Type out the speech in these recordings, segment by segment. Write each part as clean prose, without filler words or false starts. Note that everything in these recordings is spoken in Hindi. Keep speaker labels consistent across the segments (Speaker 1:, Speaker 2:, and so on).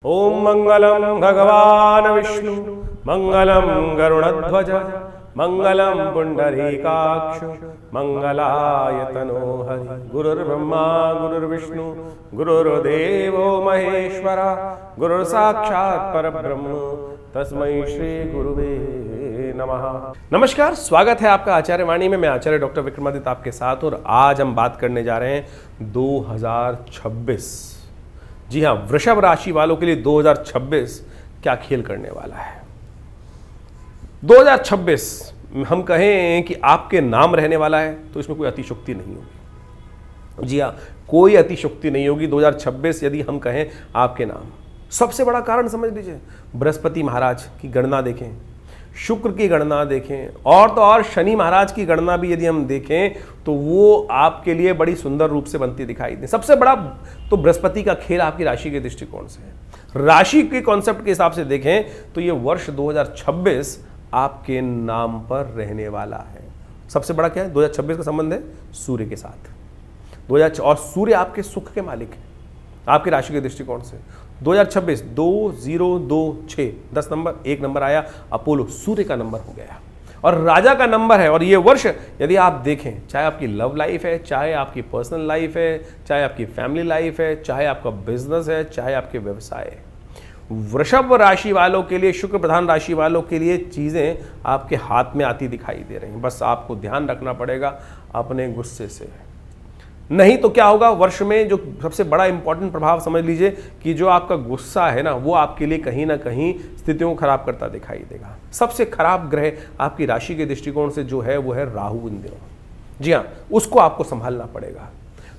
Speaker 1: ओम मंगलम भगवान विष्णु मंगलम गरुड़ध्वज मंगलम पुंडरीकाक्ष मंगलाय तनोहरि। गुरुर्ब्रह्मा गुरुर्विष्णु गुरुर्देवो महेश्वरा गुरुर् साक्षात् परब्रह्म तस्मै श्री गुरुवे नमः। नमस्कार, स्वागत है आपका आचार्य वाणी में। मैं आचार्य डॉक्टर विक्रमादित्य आपके साथ, और आज हम बात करने जा रहे हैं 2026। जी हाँ, वृषभ राशि वालों के लिए 2026 क्या खेल करने वाला है। 2026 हम कहें कि आपके नाम रहने वाला है तो इसमें कोई अतिशयोक्ति नहीं होगी। जी हाँ, कोई अतिशयोक्ति नहीं होगी। 2026 यदि हम कहें आपके नाम, सबसे बड़ा कारण समझ लीजिए, बृहस्पति महाराज की गणना देखें, शुक्र की गणना देखें, और तो और शनि महाराज की गणना भी यदि हम देखें तो वो आपके लिए बड़ी सुंदर रूप से बनती दिखाई दे। सबसे बड़ा तो बृहस्पति का खेल आपकी राशि के दृष्टिकोण से है। राशि के कॉन्सेप्ट के हिसाब से देखें तो ये वर्ष 2026 आपके नाम पर रहने वाला है। सबसे बड़ा क्या है, 2026 का संबंध है सूर्य के साथ। 2026 और सूर्य आपके सुख के मालिक है आपकी राशि के दृष्टिकोण से। 2026 2026 10 नंबर, 1 नंबर आया, अपोलो सूर्य का नंबर हो गया और राजा का नंबर है। और ये वर्ष यदि आप देखें, चाहे आपकी लव लाइफ है, चाहे आपकी पर्सनल लाइफ है, चाहे आपकी फैमिली लाइफ है, चाहे आपका बिजनेस है, चाहे आपके व्यवसाय है, वृषभ राशि वालों के लिए, शुक्र प्रधान राशि वालों के लिए चीजें आपके हाथ में आती दिखाई दे रही हैं। बस आपको ध्यान रखना पड़ेगा अपने गुस्से से, नहीं तो क्या होगा वर्ष में जो सबसे बड़ा इंपॉर्टेंट प्रभाव समझ लीजिए कि जो आपका गुस्सा है ना, वो आपके लिए कहीं ना कहीं स्थितियों को खराब करता दिखाई देगा। सबसे खराब ग्रह आपकी राशि के दृष्टिकोण से जो है वो है राहु इन दिनों। जी हाँ, उसको आपको संभालना पड़ेगा।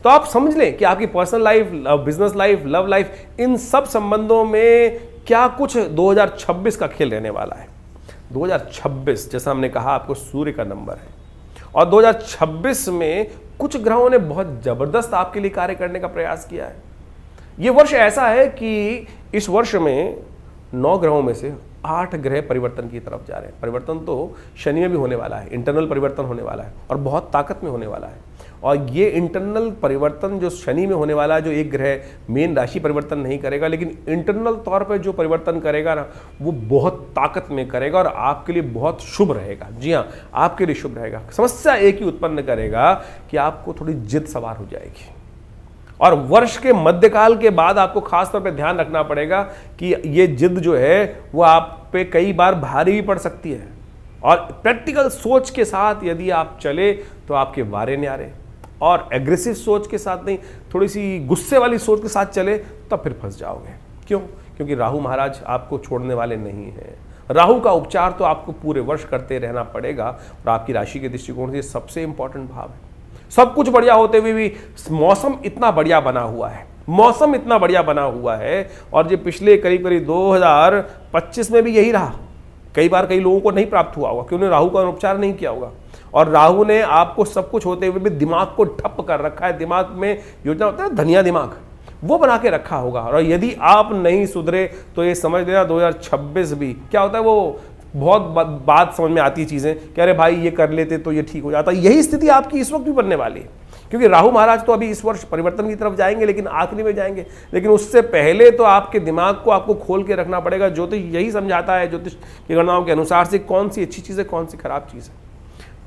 Speaker 1: तो आप समझ लें कि आपकी personal life, business life, love life, इन सब संबंधों में क्या कुछ 2026 का खेल रहने वाला है। 2026 जैसा हमने कहा आपको सूर्य का नंबर है, और 2026 में कुछ ग्रहों ने बहुत जबरदस्त आपके लिए कार्य करने का प्रयास किया है। यह वर्ष ऐसा है कि इस वर्ष में 9 ग्रहों में से 8 ग्रह परिवर्तन की तरफ जा रहे हैं। परिवर्तन तो शनि में भी होने वाला है, इंटरनल परिवर्तन होने वाला है और बहुत ताकत में होने वाला है। और ये इंटरनल परिवर्तन जो शनि में होने वाला है, जो एक ग्रह मेन राशि परिवर्तन नहीं करेगा, लेकिन इंटरनल तौर पे जो परिवर्तन करेगा ना, वो बहुत ताकत में करेगा और आपके लिए बहुत शुभ रहेगा। जी हाँ, आपके लिए शुभ रहेगा। समस्या एक ही उत्पन्न करेगा कि आपको थोड़ी जिद सवार हो जाएगी, और वर्ष के मध्यकाल के बाद आपको खास तौर पे ध्यान रखना पड़ेगा कि ये जिद जो है वो आप पे कई बार भारी भी पड़ सकती है। और प्रैक्टिकल सोच के साथ यदि आप चले तो आपके वारे न्यारे, और एग्रेसिव सोच के साथ नहीं, थोड़ी सी गुस्से वाली सोच के साथ चले तब फिर फंस जाओगे। क्यों? क्योंकि राहु महाराज आपको छोड़ने वाले नहीं हैं। राहु का उपचार तो आपको पूरे वर्ष करते रहना पड़ेगा, और आपकी राशि के दृष्टिकोण से सबसे इंपॉर्टेंट भाव है। सब कुछ बढ़िया होते हुए भी मौसम इतना बढ़िया बना हुआ है, मौसम इतना बढ़िया बना हुआ है, और जो पिछले करीब करीब 2025 में भी यही रहा। कई बार कई लोगों को नहीं प्राप्त हुआ होगा, क्योंकि राहु का उपचार नहीं किया होगा, और राहु ने आपको सब कुछ होते हुए भी दिमाग को ठप कर रखा है। दिमाग में योजना होता है धनिया दिमाग, वो बना के रखा होगा। और यदि आप नहीं सुधरे तो ये समझ लेना 2026 भी क्या होता है, वो बहुत बात समझ में आती चीजें कि अरे भाई ये कर लेते तो ये ठीक हो जाता। यही स्थिति आपकी इस वक्त भी बनने वाली है, क्योंकि राहु महाराज तो अभी इस वर्ष परिवर्तन की तरफ जाएंगे, लेकिन आखिरी में जाएंगे। लेकिन उससे पहले तो आपके दिमाग को आपको खोल के रखना पड़ेगा। ज्योतिष यही समझाता है, ज्योतिष की गणनाओं के अनुसार से कौन सी अच्छी चीज़ है, कौन सी खराब चीज़ है।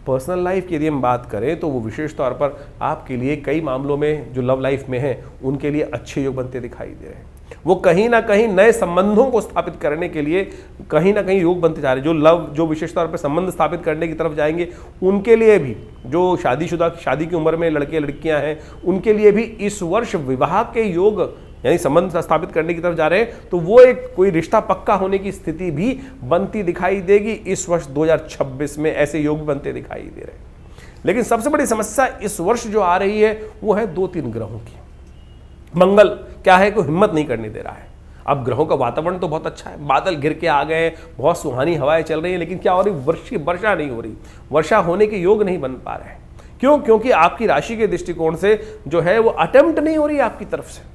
Speaker 1: पर्सनल लाइफ की यदि हम बात करें तो वो विशेष तौर पर आपके लिए कई मामलों में जो लव लाइफ में है उनके लिए अच्छे योग बनते दिखाई दे रहे हैं। वो कहीं ना कहीं नए संबंधों को स्थापित करने के लिए कहीं ना कहीं योग बनते जा रहे हैं। जो विशेष तौर पर संबंध स्थापित करने की तरफ जाएंगे, उनके लिए भी, जो शादीशुदा, शादी की उम्र में लड़के लड़कियां हैं, उनके लिए भी इस वर्ष विवाह के योग यानी संबंध स्थापित करने की तरफ जा रहे हैं, तो वो एक कोई रिश्ता पक्का होने की स्थिति भी बनती दिखाई देगी। इस वर्ष 2026 में ऐसे योग बनते दिखाई दे रहे हैं। लेकिन सबसे बड़ी समस्या इस वर्ष जो आ रही है वो है 2-3 ग्रहों की। मंगल क्या है, कोई हिम्मत नहीं करने दे रहा है। अब ग्रहों का वातावरण तो बहुत अच्छा है, बादल घिर के आ गए, बहुत सुहानी हवाएं चल रही है, लेकिन क्या हो रही, वर्षा नहीं हो रही, वर्षा होने के योग नहीं बन पा रहे हैं। क्यों? क्योंकि आपकी राशि के दृष्टिकोण से जो है वो अटेम्प्ट नहीं हो रही है आपकी तरफ से,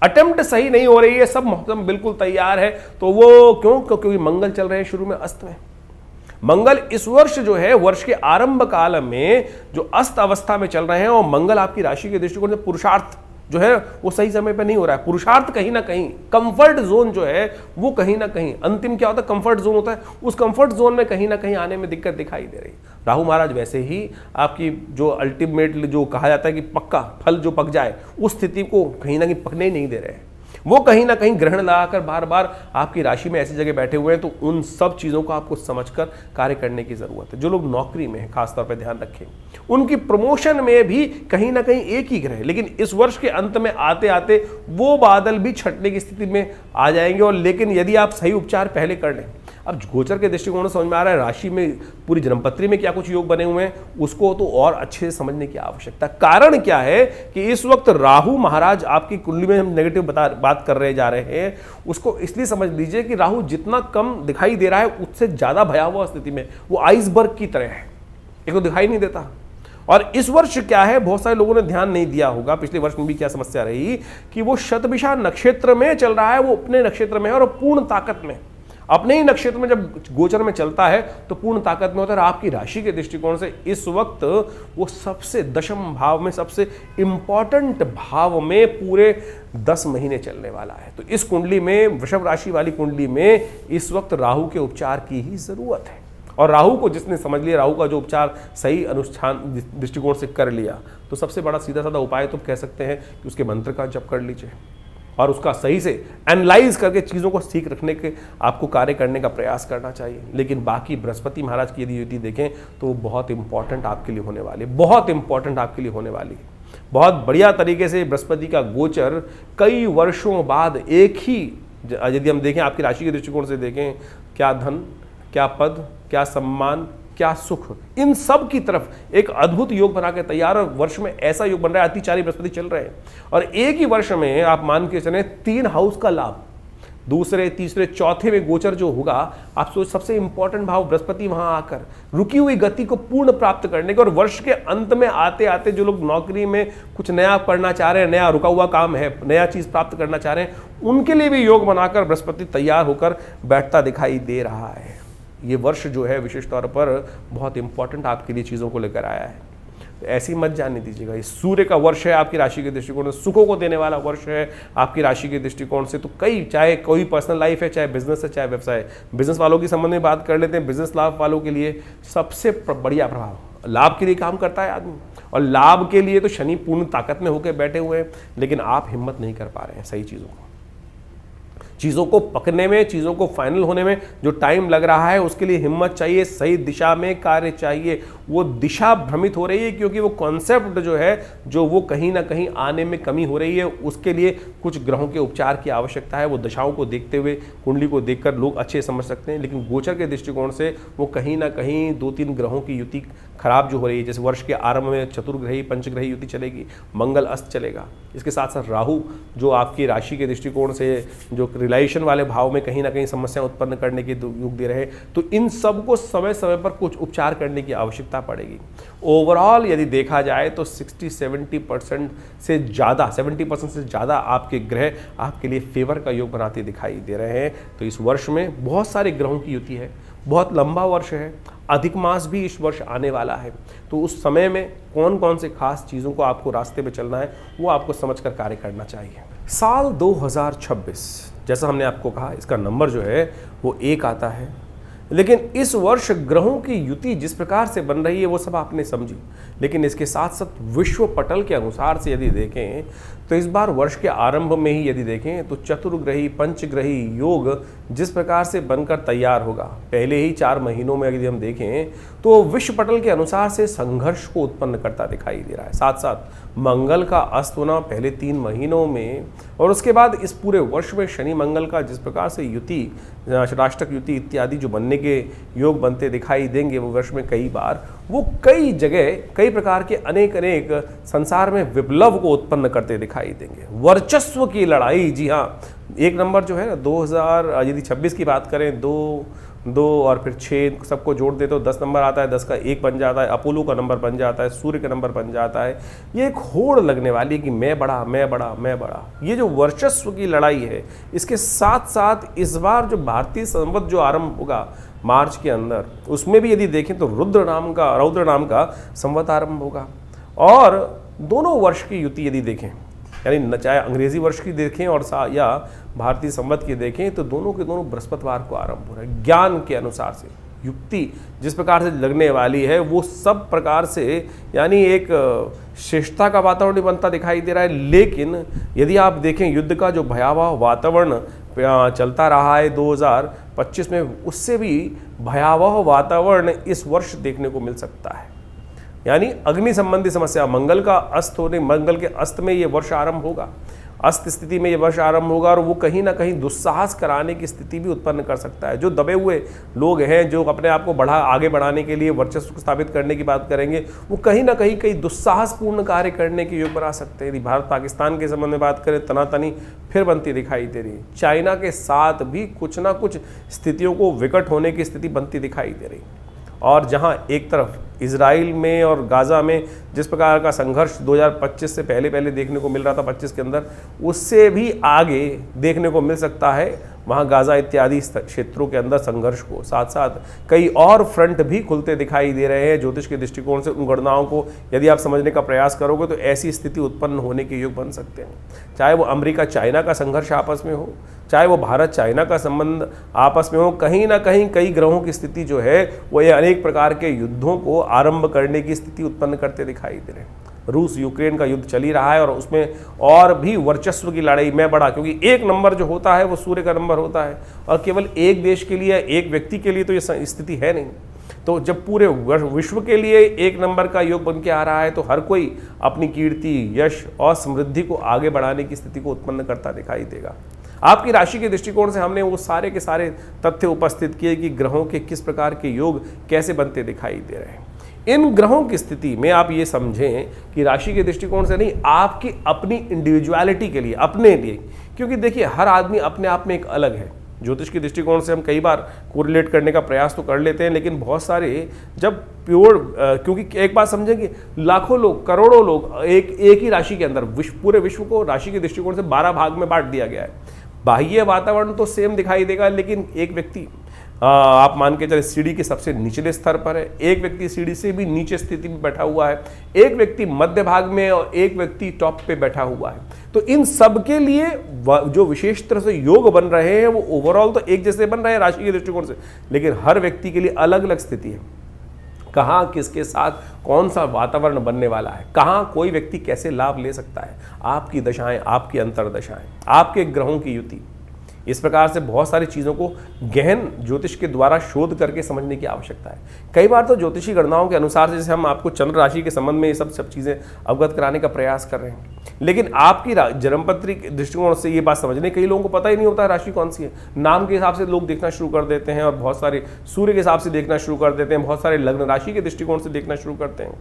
Speaker 1: अटेम्प्ट सही नहीं हो रही है। सब मौसम बिल्कुल तैयार है, तो वो क्यों? क्योंकि मंगल चल रहे हैं शुरू में अस्त में। मंगल इस वर्ष जो है, वर्ष के आरंभ काल में जो अस्त अवस्था में चल रहे हैं, और मंगल आपकी राशि के दृष्टिकोण से पुरुषार्थ जो है वो सही समय पे नहीं हो रहा है। पुरुषार्थ कहीं ना कहीं, कंफर्ट जोन जो है वो कहीं ना कहीं, अंतिम क्या होता है, कंफर्ट जोन होता है, उस कंफर्ट जोन में कहीं ना कहीं आने में दिक्कत दिखाई दे रही। राहु महाराज वैसे ही आपकी जो अल्टीमेटली जो कहा जाता है कि पक्का फल जो पक जाए, उस स्थिति को कहीं ना कहीं पकने ही नहीं दे रहे हैं। वो कहीं ना कहीं ग्रहण लगाकर बार बार आपकी राशि में ऐसी जगह बैठे हुए हैं, तो उन सब चीज़ों को आपको समझकर कार्य करने की ज़रूरत है। जो लोग नौकरी में हैं खासतौर पर ध्यान रखें, उनकी प्रमोशन में भी कहीं ना कहीं एक ही ग्रह, लेकिन इस वर्ष के अंत में आते आते वो बादल भी छटने की स्थिति में आ जाएंगे। और लेकिन यदि आप सही उपचार पहले कर लें, अब गोचर के दृष्टिकोण से समझ में आ रहा है राशि में पूरी जन्मपत्री में क्या कुछ योग बने हुए हैं, उसको तो और अच्छे से समझने की आवश्यकता। कारण क्या है कि इस वक्त राहु महाराज आपकी कुंडली में, हम नेगेटिव बात कर रहे जा रहे हैं, उसको इसलिए समझ लीजिए कि राहु जितना कम दिखाई दे रहा है उससे ज्यादा भयावह स्थिति में वो आइसबर्ग की तरह है, एक तो दिखाई नहीं देता। और इस वर्ष क्या है, बहुत सारे लोगों ने ध्यान नहीं दिया होगा, पिछले वर्ष में भी क्या समस्या रही कि वो शतभिषा नक्षत्र में चल रहा है, वो अपने नक्षत्र में है और पूर्ण ताकत में, अपने ही नक्षत्र में जब गोचर में चलता है तो पूर्ण ताकत में होता है। आपकी राशि के दृष्टिकोण से इस वक्त वो सबसे दशम भाव में, सबसे इंपॉर्टेंट भाव में पूरे 10 महीने चलने वाला है। तो इस कुंडली में, वृषभ राशि वाली कुंडली में इस वक्त राहु के उपचार की ही जरूरत है। और राहु को जिसने समझ लिया, राहु का जो उपचार सही अनुष्ठान दृष्टिकोण से कर लिया, तो सबसे बड़ा सीधा साधा उपाय तो कह सकते हैं कि उसके मंत्र का जप कर लीजिए और उसका सही से एनालाइज करके चीज़ों को ठीक रखने के आपको कार्य करने का प्रयास करना चाहिए। लेकिन बाकी बृहस्पति महाराज की यदि युति देखें तो वो बहुत इंपॉर्टेंट आपके लिए होने वाली, बहुत इंपॉर्टेंट आपके लिए होने वाली है। बहुत बढ़िया तरीके से बृहस्पति का गोचर कई वर्षों बाद एक ही, यदि हम देखें आपकी राशि के दृष्टिकोण से देखें, क्या धन, क्या पद, क्या सम्मान, क्या सुख, इन सब की तरफ एक अद्भुत योग बना के तैयार। और वर्ष में ऐसा योग बन रहा है, अतिचारी बृहस्पति चल रहे हैं और एक ही वर्ष में आप मान के चलें 3 हाउस का लाभ, दूसरे, तीसरे, चौथे में गोचर जो होगा, आप सोच सबसे इंपॉर्टेंट भाव बृहस्पति वहां आकर रुकी हुई गति को पूर्ण प्राप्त करने के, और वर्ष के अंत में आते आते जो लोग नौकरी में कुछ नया करना चाह रहे हैं, नया रुका हुआ काम है, नया चीज प्राप्त करना चाह रहे हैं, उनके लिए भी योग बनाकर बृहस्पति तैयार होकर बैठता दिखाई दे रहा है। ये वर्ष जो है विशेष तौर पर बहुत इंपॉर्टेंट आपके लिए चीज़ों को लेकर आया है, तो ऐसी मत जाने दीजिएगा। ये सूर्य का वर्ष है आपकी राशि के दृष्टिकोण से, सुखों को देने वाला वर्ष है आपकी राशि के दृष्टिकोण से। तो कई, चाहे कोई पर्सनल लाइफ है, चाहे बिजनेस है, चाहे व्यवसाय, बिजनेस वालों के संबंध में बात कर लेते हैं। बिजनेस लाभ वालों के लिए सबसे बढ़िया प्रभाव, लाभ के लिए काम करता है आदमी, और लाभ के लिए तो शनि पूर्ण ताकत में होकर बैठे हुए हैं, लेकिन आप हिम्मत नहीं कर पा रहे हैं सही चीज़ों को पकड़ने में, चीज़ों को फाइनल होने में जो टाइम लग रहा है, उसके लिए हिम्मत चाहिए, सही दिशा में कार्य चाहिए। वो दिशा भ्रमित हो रही है क्योंकि वो कॉन्सेप्ट जो है, जो वो कहीं ना कहीं आने में कमी हो रही है, उसके लिए कुछ ग्रहों के उपचार की आवश्यकता है। वो दशाओं को देखते हुए, कुंडली को देखकर लोग अच्छे समझ सकते हैं, लेकिन गोचर के दृष्टिकोण से वो कहीं ना कहीं 2-3 ग्रहों की युति खराब जो हो रही है। जैसे वर्ष के आरंभ में चतुर्ग्रही, पंचग्रही युति चलेगी, मंगल अस्त चलेगा, इसके साथ साथ राहु जो आपकी राशि के दृष्टिकोण से जो रिलेशन वाले भाव में कहीं ना कहीं समस्या उत्पन्न करने के योग दे रहे, तो इन सब को समय समय पर कुछ उपचार करने की आवश्यकता पड़ेगी। ओवरऑल यदि देखा जाए तो 60-70% से ज़्यादा, 70% से ज़्यादा आपके ग्रह आपके लिए फेवर का योग बनाते दिखाई दे रहे हैं। तो इस वर्ष में बहुत सारे ग्रहों की युति है, बहुत लंबा वर्ष है, अधिक मास भी इस वर्ष आने वाला है। तो उस समय में कौन कौन से खास चीज़ों को आपको रास्ते में चलना है, वो आपको समझकर कार्य करना चाहिए। साल 2026, जैसा हमने आपको कहा, इसका नंबर जो है वो 1 आता है, लेकिन इस वर्ष ग्रहों की युति जिस प्रकार से बन रही है वो सब आपने समझी, लेकिन इसके साथ साथ विश्व पटल के अनुसार से यदि देखें तो इस बार वर्ष के आरंभ में ही यदि देखें तो चतुर्ग्रही, पंचग्रही योग जिस प्रकार से बनकर तैयार होगा, पहले ही 4 महीनों में यदि हम देखें तो विश्व पटल के अनुसार से संघर्ष को उत्पन्न करता दिखाई दे रहा है। साथ साथ मंगल का अस्त होना पहले 3 महीनों में, और उसके बाद इस पूरे वर्ष में शनि मंगल का जिस प्रकार से युति, राष्ट्रक युति इत्यादि जो बनने के योग बनते दिखाई देंगे वो वर्ष में कई बार, वो कई जगह कई प्रकार के अनेक संसार में विप्लव को उत्पन्न करते दिखाई देंगे। वर्चस्व की लड़ाई, जी हाँ, 1 नंबर जो है ना, 2026 की बात करें, 2 और फिर 6 सबको जोड़ दे तो 10 नंबर आता है, 10 का 1 बन जाता है, अपोलो का नंबर बन जाता है, सूर्य का नंबर बन जाता है। ये एक होड़ लगने वाली है कि मैं बड़ा, मैं बड़ा, मैं बड़ा। ये जो वर्चस्व की लड़ाई है, इसके साथ साथ इस बार जो भारतीय संवत जो आरंभ होगा मार्च के अंदर, उसमें भी यदि देखें तो रौद्र नाम का संवत आरंभ होगा। और दोनों वर्ष की युति यदि देखें यानी चाहे अंग्रेजी वर्ष की देखें और या भारतीय संवत की देखें, तो दोनों के दोनों बृहस्पतिवार को आरंभ हो रहा है। ज्ञान के अनुसार से युक्ति जिस प्रकार से लगने वाली है वो सब प्रकार से यानी एक श्रेष्ठता का वातावरण बनता दिखाई दे रहा है। लेकिन यदि आप देखें युद्ध का जो भयावह वातावरण चलता रहा है 2025 में, उससे भी भयावह वातावरण इस वर्ष देखने को मिल सकता है। यानी अग्नि संबंधी समस्या, मंगल का अस्त होने, मंगल के अस्त में ये वर्ष आरंभ होगा, अस्त स्थिति में ये वर्ष आरंभ होगा, और वो कहीं ना कहीं दुस्साहस कराने की स्थिति भी उत्पन्न कर सकता है। जो दबे हुए लोग हैं, जो अपने आप को आगे बढ़ाने के लिए वर्चस्व को स्थापित करने की बात करेंगे, वो कहीं ना कहीं कई दुस्साहसपूर्ण कार्य करने के योग बना सकते हैं। यदि भारत पाकिस्तान के संबंध में बात करें, तनातनी फिर बनती दिखाई दे रही है। चाइना के साथ भी कुछ ना कुछ स्थितियों को विकट होने की स्थिति बनती दिखाई दे रही है। और जहां एक तरफ इजराइल में और गाज़ा में जिस प्रकार का संघर्ष 2025 से पहले देखने को मिल रहा था 25 के अंदर, उससे भी आगे देखने को मिल सकता है वहाँ गाज़ा इत्यादि क्षेत्रों के अंदर संघर्ष को। साथ साथ कई और फ्रंट भी खुलते दिखाई दे रहे हैं। ज्योतिष के दृष्टिकोण से उन गणनाओं को यदि आप समझने का प्रयास करोगे तो ऐसी स्थिति उत्पन्न होने के योग बन सकते हैं। चाहे वो अमेरिका चाइना का संघर्ष आपस में हो, चाहे वो भारत चाइना का संबंध आपस में हो, कहीं ना कहीं कई ग्रहों की स्थिति जो है वो ये अनेक प्रकार के युद्धों को आरंभ करने की स्थिति उत्पन्न करते दिखाई दे रहे हैं। रूस यूक्रेन का युद्ध चल ही रहा है और उसमें और भी वर्चस्व की लड़ाई में बढ़ा, क्योंकि एक नंबर जो होता है वो सूर्य का नंबर होता है और केवल एक देश के लिए, एक व्यक्ति के लिए तो ये स्थिति है नहीं। तो जब पूरे विश्व के लिए एक नंबर का योग बन के आ रहा है तो हर कोई अपनी कीर्ति, यश और समृद्धि को आगे बढ़ाने की स्थिति को उत्पन्न करता दिखाई देगा। आपकी राशि के दृष्टिकोण से हमने वो सारे के सारे तथ्य उपस्थित किए कि ग्रहों के किस प्रकार के योग कैसे बनते दिखाई दे रहे हैं। इन ग्रहों की स्थिति में आप ये समझें कि राशि के दृष्टिकोण से नहीं, आपकी अपनी इंडिविजुअलिटी के लिए, अपने लिए, क्योंकि देखिए हर आदमी अपने आप में एक अलग है। ज्योतिष के दृष्टिकोण से हम कई बार कोरिलेट करने का प्रयास तो कर लेते हैं, लेकिन बहुत सारे जब प्योर, क्योंकि एक बात समझें कि लाखों लोग, करोड़ों लोग एक ही राशि के अंदर, पूरे विश्व को राशि के दृष्टिकोण से 12 भाग में बांट दिया गया है। बाह्य वातावरण तो सेम दिखाई देगा, लेकिन एक व्यक्ति आप मान के चले सीढ़ी के सबसे निचले स्तर पर है, एक व्यक्ति सीढ़ी से भी नीचे स्थिति में बैठा हुआ है, एक व्यक्ति मध्य भाग में और एक व्यक्ति टॉप पे बैठा हुआ है। तो इन सब के लिए जो विशेष तरह से योग बन रहे हैं वो ओवरऑल तो एक जैसे बन रहे हैं राशि के दृष्टिकोण से, लेकिन हर व्यक्ति के लिए अलग अलग स्थिति है। कहाँ किसके साथ कौन सा वातावरण बनने वाला है, कहाँ कोई व्यक्ति कैसे लाभ ले सकता है, आपकी दशाएं, आपकी अंतर्दशाएं, आपके ग्रहों की युति, इस प्रकार से बहुत सारी चीज़ों को गहन ज्योतिष के द्वारा शोध करके समझने की आवश्यकता है। कई बार तो ज्योतिषी गणनाओं के अनुसार जैसे हम आपको चंद्र राशि के संबंध में ये सब चीज़ें अवगत कराने का प्रयास कर रहे हैं, लेकिन आपकी जन्मपत्री के दृष्टिकोण से ये बात समझने, कई लोगों को पता ही नहीं होता राशि कौन सी है। नाम के हिसाब से लोग देखना शुरू कर देते हैं और बहुत सारे सूर्य के हिसाब से देखना शुरू कर देते हैं, बहुत सारे लग्न राशि के दृष्टिकोण से देखना शुरू करते हैं।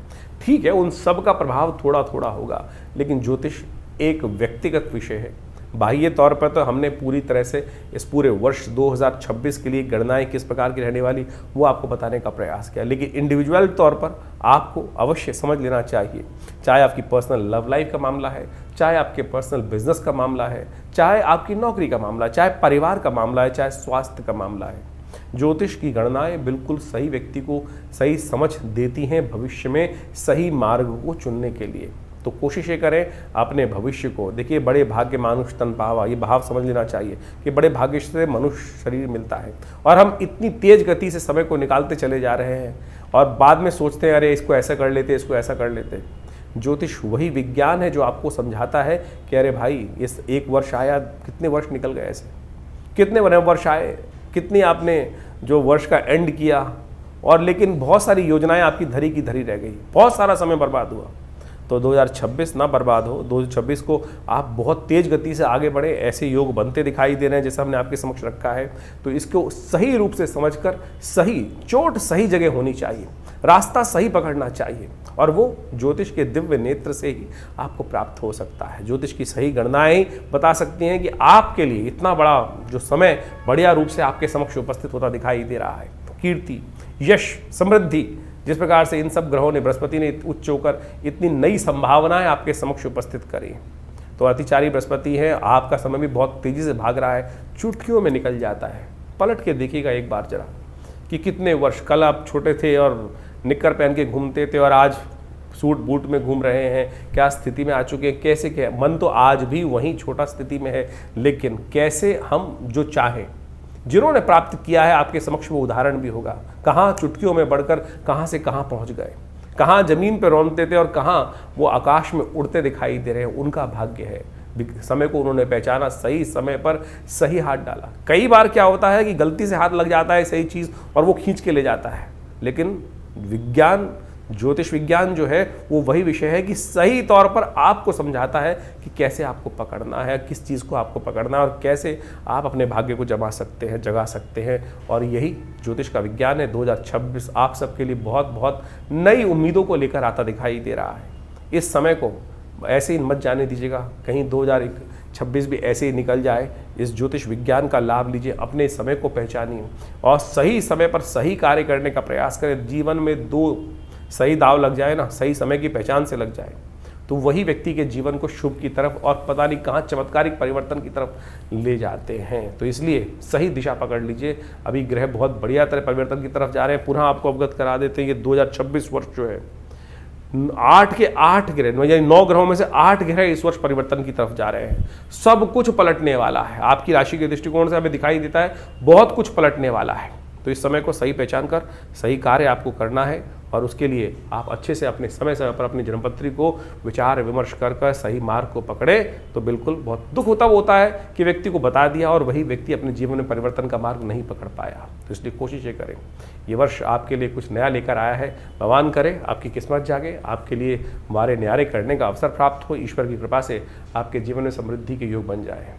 Speaker 1: ठीक है, उन सब का प्रभाव थोड़ा थोड़ा होगा, लेकिन ज्योतिष एक व्यक्तिगत विषय है। बाह्य तौर पर तो हमने पूरी तरह से इस पूरे वर्ष 2026 के लिए गणनाएं किस प्रकार की रहने वाली वो आपको बताने का प्रयास किया, लेकिन इंडिविजुअल तौर पर आपको अवश्य समझ लेना चाहिए। चाहे आपकी पर्सनल लव लाइफ का मामला है, चाहे आपके पर्सनल बिजनेस का मामला है, चाहे आपकी नौकरी का मामला है, चाहे परिवार का मामला है, चाहे स्वास्थ्य का मामला है, ज्योतिष की गणनाएं बिल्कुल सही व्यक्ति को सही समझ देती हैं भविष्य में सही मार्ग को चुनने के लिए। तो कोशिश ये करें अपने भविष्य को। देखिए, बड़े भाग्य मानुष तन पावा, ये भाव समझ लेना चाहिए कि बड़े भाग्य से मनुष्य शरीर मिलता है, और हम इतनी तेज गति से समय को निकालते चले जा रहे हैं और बाद में सोचते हैं अरे इसको ऐसा कर लेते, इसको ऐसा कर लेते। ज्योतिष वही विज्ञान है जो आपको समझाता है कि अरे भाई इस एक वर्ष आया, कितने वर्ष निकल गए, ऐसे कितने वर्ष आए, कितनी आपने जो वर्ष का एंड किया, और लेकिन बहुत सारी योजनाएं आपकी धरी की धरी रह गई, बहुत सारा समय बर्बाद हुआ। तो 2026 ना बर्बाद हो, 2026 को आप बहुत तेज गति से आगे बढ़े, ऐसे योग बनते दिखाई दे रहे हैं जैसा हमने आपके समक्ष रखा है। तो इसको सही रूप से समझकर सही चोट सही जगह होनी चाहिए, रास्ता सही पकड़ना चाहिए, और वो ज्योतिष के दिव्य नेत्र से ही आपको प्राप्त हो सकता है। ज्योतिष की सही गणनाएं बता सकती हैं कि आपके लिए इतना बड़ा जो समय बढ़िया रूप से आपके समक्ष उपस्थित होता दिखाई दे रहा है। कीर्ति, यश, समृद्धि, जिस प्रकार से इन सब ग्रहों ने, बृहस्पति ने उच्च होकर इतनी नई संभावनाएं आपके समक्ष उपस्थित करी। तो अतिचारी बृहस्पति है, आपका समय भी बहुत तेजी से भाग रहा है, चुटकियों में निकल जाता है। पलट के देखिएगा एक बार जरा कि कितने वर्ष, कल आप छोटे थे और निक्कर पहन के घूमते थे और आज सूट बूट में घूम रहे हैं, क्या स्थिति में आ चुके हैं, कैसे क्या मन तो आज भी वहीं छोटा स्थिति में है, लेकिन कैसे हम जो चाहें, जिन्होंने प्राप्त किया है आपके समक्ष वो उदाहरण भी होगा, कहाँ चुटकियों में बढ़कर कहाँ से कहाँ पहुँच गए, कहाँ जमीन पर रौंदते थे और कहाँ वो आकाश में उड़ते दिखाई दे रहे हैं, उनका भाग्य है। समय को उन्होंने पहचाना, सही समय पर सही हाथ डाला। कई बार क्या होता है कि गलती से हाथ लग जाता है सही चीज़ और वो खींच के ले जाता है, लेकिन विज्ञान, ज्योतिष विज्ञान जो है वो वही विषय है कि सही तौर पर आपको समझाता है कि कैसे आपको पकड़ना है, किस चीज़ को आपको पकड़ना है और कैसे आप अपने भाग्य को जगा सकते हैं। और यही ज्योतिष का विज्ञान है। 2026 आप सबके लिए बहुत बहुत नई उम्मीदों को लेकर आता दिखाई दे रहा है। इस समय को ऐसे ही मत जाने दीजिएगा, कहीं 2026 भी ऐसे ही निकल जाए। इस ज्योतिष विज्ञान का लाभ लीजिए, अपने समय को पहचानिए और सही समय पर सही कार्य करने का प्रयास करें। जीवन में 2 सही दाव लग जाए ना, सही समय की पहचान से लग जाए, तो वही व्यक्ति के जीवन को शुभ की तरफ और पता नहीं कहाँ चमत्कारिक परिवर्तन की तरफ ले जाते हैं। तो इसलिए सही दिशा पकड़ लीजिए। अभी ग्रह बहुत बढ़िया तरह परिवर्तन की तरफ जा रहे हैं। पुनः आपको अवगत करा देते हैं, ये 2026 वर्ष जो है 8 के 8 ग्रह, यानी 9 ग्रहों में से 8 ग्रह इस वर्ष परिवर्तन की तरफ जा रहे हैं। सब कुछ पलटने वाला है। आपकी राशि के दृष्टिकोण से हमें दिखाई देता है बहुत कुछ पलटने वाला है। तो इस समय को सही पहचान कर सही कार्य आपको करना है और उसके लिए आप अच्छे से अपने समय पर अपनी जन्मपत्री को विचार विमर्श कर सही मार्ग को पकड़े। तो बिल्कुल बहुत दुख होता है कि व्यक्ति को बता दिया और वही व्यक्ति अपने जीवन में परिवर्तन का मार्ग नहीं पकड़ पाया। तो इसलिए कोशिशें करें। ये वर्ष आपके लिए कुछ नया लेकर आया है। भगवान करे आपकी किस्मत जागे, आपके लिए हमारे न्यारे करने का अवसर प्राप्त हो, ईश्वर की कृपा से आपके जीवन में समृद्धि के योग बन जाए।